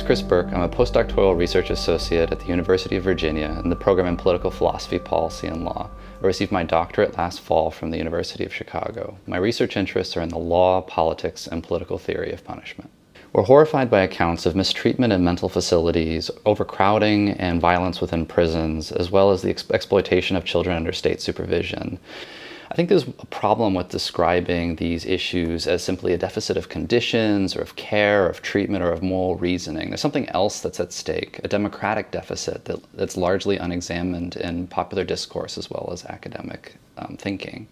name is Berk. I'm a Post-doctoral Research Associate at the University of Virginia in the program in Political Philosophy, Policy, and Law. I received my doctorate last fall from the University of Chicago. My research interests are in the law, politics, and political theory of punishment. We're horrified by accounts of mistreatment in mental facilities, overcrowding, and violence within prisons, as well as the exploitation of children under state supervision. I think there's a problem with describing these issues as simply a deficit of conditions, or of care, or of treatment, or of moral reasoning. There's something else that's at stake, a democratic deficit that's largely unexamined in popular discourse as well as academic thinking.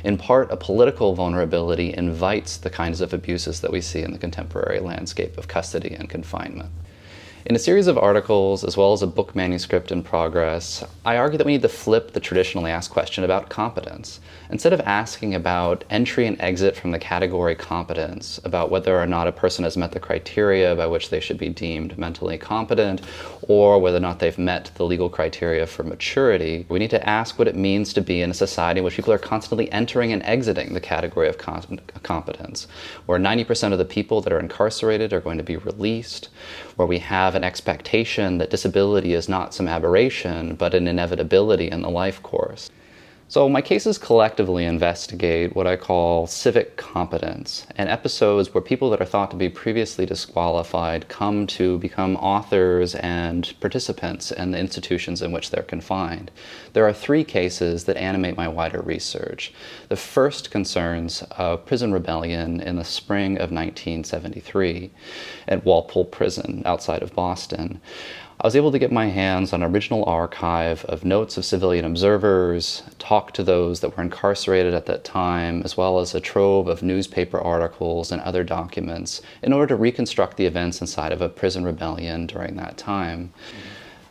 In part, a political vulnerability invites the kinds of abuses that we see in the contemporary landscape of custody and confinement. In a series of articles, as well as a book manuscript in progress, I argue that we need to flip the traditionally asked question about competence. Instead of asking about entry and exit from the category competence, about whether or not a person has met the criteria by which they should be deemed mentally competent, or whether or not they've met the legal criteria for maturity, we need to ask what it means to be in a society in which people are constantly entering and exiting the category of competence, where 90% of the people that are incarcerated are going to be released, where we have an expectation that disability is not some aberration, but an inevitability in the life course. So my cases collectively investigate what I call civic competence, and episodes where people that are thought to be previously disqualified come to become authors and participants in the institutions in which they're confined. There are three cases that animate my wider research. The first concerns a prison rebellion in the spring of 1973 at Walpole Prison outside of Boston. I was able to get my hands on an original archive of notes of civilian observers, talk to those that were incarcerated at that time, as well as a trove of newspaper articles and other documents in order to reconstruct the events inside of a prison rebellion during that time.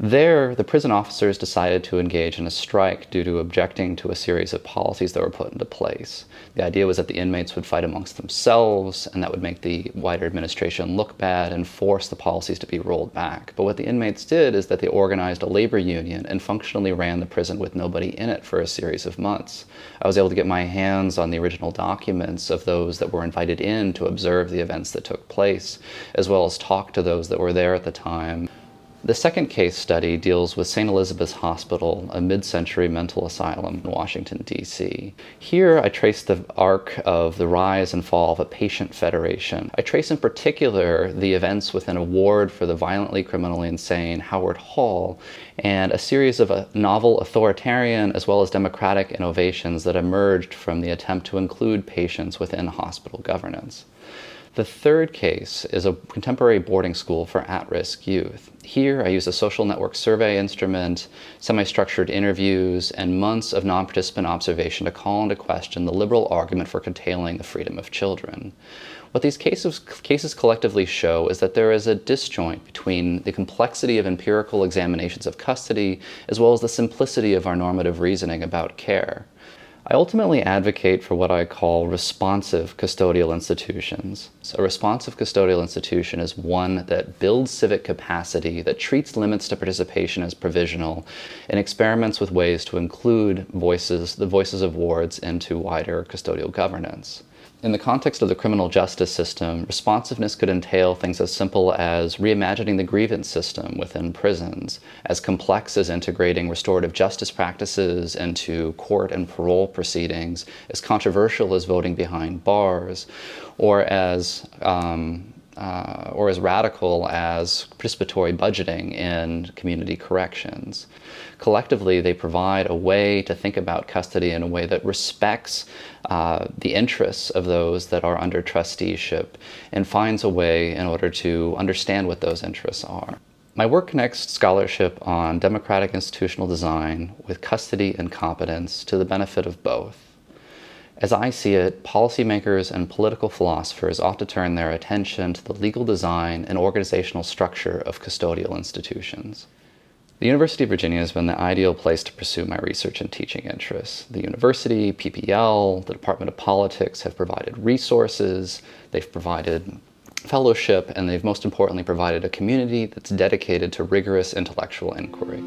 There, the prison officers decided to engage in a strike due to objecting to a series of policies that were put into place. The idea was that the inmates would fight amongst themselves, and that would make the wider administration look bad and force the policies to be rolled back. But what the inmates did is that they organized a labor union and functionally ran the prison with nobody in it for a series of months. I was able to get my hands on the original documents of those that were invited in to observe the events that took place, as well as talk to those that were there at the time. The second case study deals with St. Elizabeth's Hospital, a mid-century mental asylum in Washington, D.C. Here I trace the arc of the rise and fall of a patient federation. I trace in particular the events within a ward for the violently criminally insane Howard Hall, and a series of novel authoritarian as well as democratic innovations that emerged from the attempt to include patients within hospital governance. The third case is a contemporary boarding school for at-risk youth. Here, I use a social network survey instrument, semi-structured interviews, and months of non-participant observation to call into question the liberal argument for curtailing the freedom of children. What these cases collectively show is that there is a disjoint between the complexity of empirical examinations of custody as well as the simplicity of our normative reasoning about care. I ultimately advocate for what I call responsive custodial institutions. So a responsive custodial institution is one that builds civic capacity, that treats limits to participation as provisional, and experiments with ways to include the voices of wards into wider custodial governance. In the context of the criminal justice system, responsiveness could entail things as simple as reimagining the grievance system within prisons, as complex as integrating restorative justice practices into court and parole proceedings, as controversial as voting behind bars, or as radical as participatory budgeting in community corrections. Collectively, they provide a way to think about custody in a way that respects the interests of those that are under trusteeship and finds a way in order to understand what those interests are. My work connects scholarship on democratic institutional design with custody and competence to the benefit of both. As I see it, policymakers and political philosophers ought to turn their attention to the legal design and organizational structure of custodial institutions. The University of Virginia has been the ideal place to pursue my research and teaching interests. The university, PPL, the Department of Politics have provided resources, they've provided fellowship, and they've most importantly provided a community that's dedicated to rigorous intellectual inquiry.